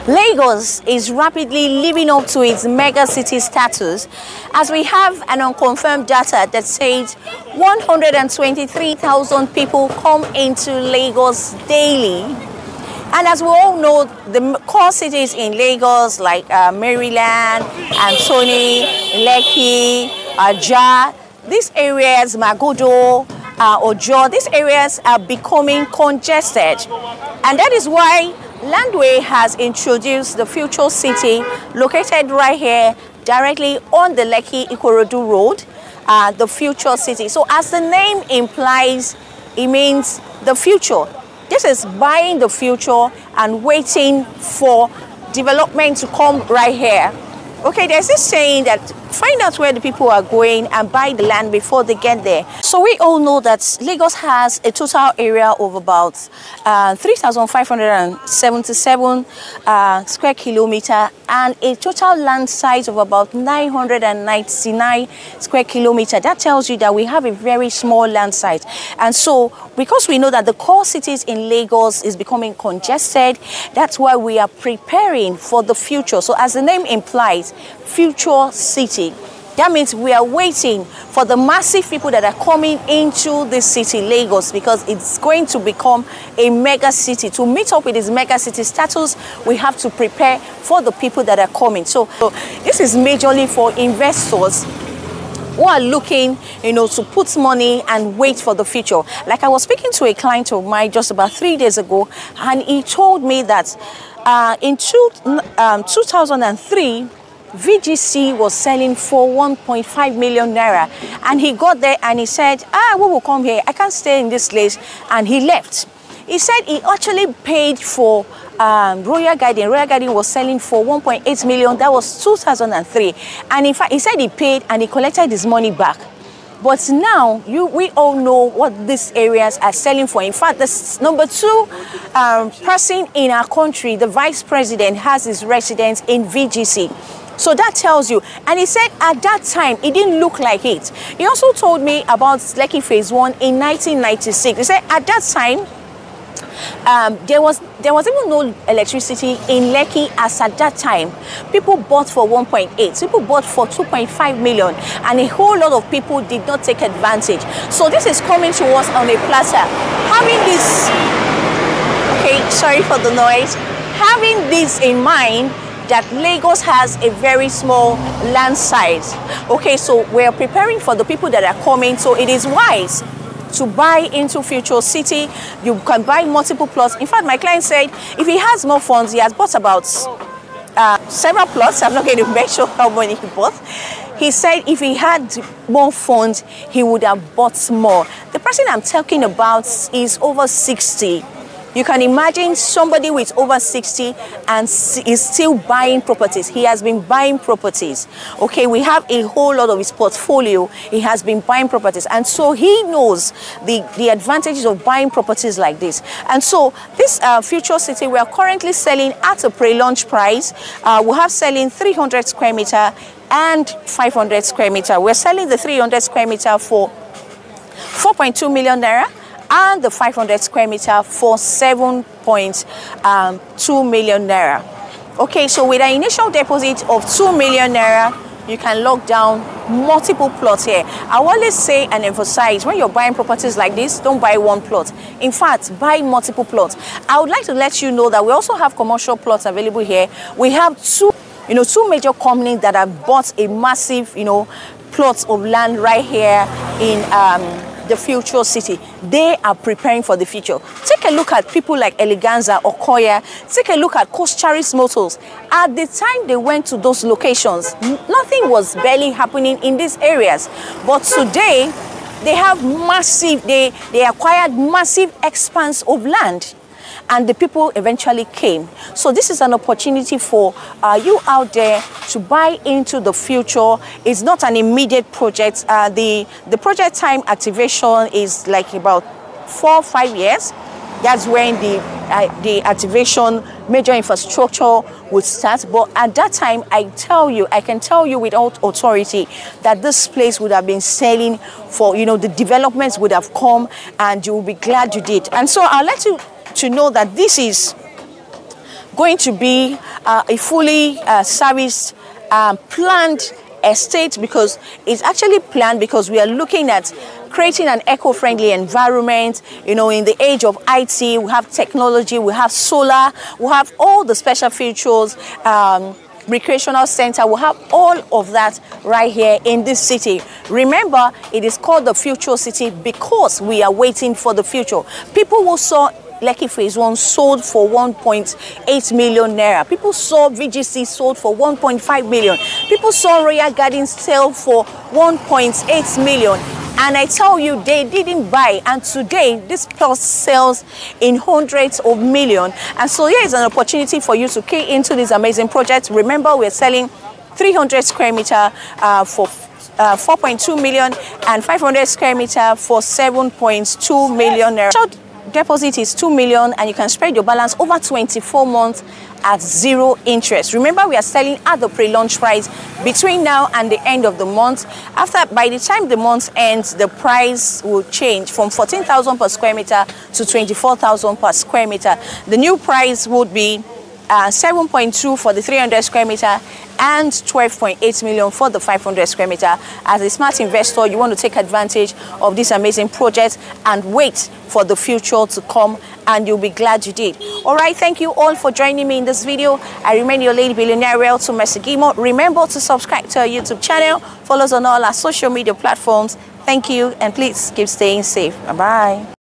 Lagos is rapidly living up to its mega city status, as we have an unconfirmed data that says 123,000 people come into Lagos daily. And as we all know, the core cities in Lagos like Maryland, Anthony, Lekki, Ajah, these areas, Magodo, Ojo, these areas are becoming congested. And that is why Landwey has introduced the future city located right here, directly on the Lekki Ikorodu Road, the future city. So as the name implies, it means the future. This is buying the future and waiting for development to come right here. Okay, there's this saying that find out where the people are going and buy the land before they get there. So we all know that Lagos has a total area of about 3,577 square kilometer and a total land size of about 999 square kilometer. That tells you that we have a very small land size. And so because we know that the core cities in Lagos is becoming congested, that's why we are preparing for the future. So as the name implies, future city. That means we are waiting for the massive people that are coming into this city, Lagos, because it's going to become a mega city. To meet up with this mega city status, we have to prepare for the people that are coming. So this is majorly for investors who are looking, to put money and wait for the future. Like I was speaking to a client of mine just about 3 days ago, and he told me that in 2003, VGC was selling for 1.5 million naira, and he got there and he said, we will come here, I can't stay in this place, and he left. He said he actually paid for Royal Garden. Royal Garden was selling for 1.8 million. That was 2003, and in fact he said he paid and he collected his money back. But now we all know what these areas are selling for. In fact, the number 2 person in our country, the vice president, has his residence in VGC. So that tells you. And he said at that time, it didn't look like it. He also told me about Lekki Phase 1 in 1996. He said at that time, there was even no electricity in Lekki as at that time. People bought for 1.8, people bought for 2.5 million, and a whole lot of people did not take advantage. So this is coming to us on a platter. Having this, okay, sorry for the noise, having this in mind, that Lagos has a very small land size. Okay, so we're preparing for the people that are coming, so it is wise to buy into future city. You can buy multiple plots. In fact, my client said if he has more funds, he has bought about several plots. I'm not going to mention how many he bought. He said if he had more funds, he would have bought more. The person I'm talking about is over 60. You can imagine somebody with over 60 and is still buying properties. He has been buying properties. Okay, we have a whole lot of his portfolio. He has been buying properties. And so he knows the advantages of buying properties like this. And so this future city, we are currently selling at a pre-launch price. We have selling 300 square meter and 500 square meter. We're selling the 300 square meter for 4.2 million naira. And the 500 square meter for 7.2 million naira. Okay, so with an initial deposit of 2 million naira, you can lock down multiple plots here. I always say and emphasize, when you're buying properties like this, don't buy one plot. In fact, buy multiple plots. I would like to let you know that we also have commercial plots available here. We have two major companies that have bought a massive, plots of land right here in the future city. They are preparing for the future. Take a look at people like Eleganza or Koya. Take a look at Charis Motors. At the time they went to those locations, nothing was barely happening in these areas. But today, they have massive, they acquired massive expanse of land. And the people eventually came. So this is an opportunity for you out there to buy into the future. It's not an immediate project. The project time activation is like about 4 or 5 years. That's when the activation major infrastructure would start. But at that time, I can tell you without authority that this place would have been selling for, the developments would have come, and you will be glad you did. And so I'll let you to know that this is going to be a fully serviced, planned estate, because it's actually planned because we are looking at creating an eco-friendly environment. You know, in the age of IT, we have technology, we have solar, we have all the special features, recreational center, we have all of that right here in this city. Remember, it is called the future city because we are waiting for the future. People who saw Lekki Phase 1 sold for 1.8 million naira. People saw VGC sold for 1.5 million. People saw Royal Gardens sell for 1.8 million. And I tell you, they didn't buy. And today, this plus sells in hundreds of millions. And so here is an opportunity for you to key into this amazing project. Remember, we're selling 300 square meter for 4.2 million and 500 square meter for 7.2 million naira. Deposit is 2 million, and you can spread your balance over 24 months at 0 interest. Remember, we are selling at the pre-launch price between now and the end of the month. By the time the month ends, the price will change from 14,000 per square meter to 24,000 per square meter. The new price would be 7.2 for the 300 square meter and 12.8 million for the 500 square meter. As a smart investor, you want to take advantage of this amazing project and wait for the future to come, and you'll be glad you did. All right, thank you all for joining me in this video. I remain your lady billionaire, to Mesigimo. Remember to subscribe to our YouTube channel, follow us on all our social media platforms. Thank you, and please keep staying safe. Bye-bye.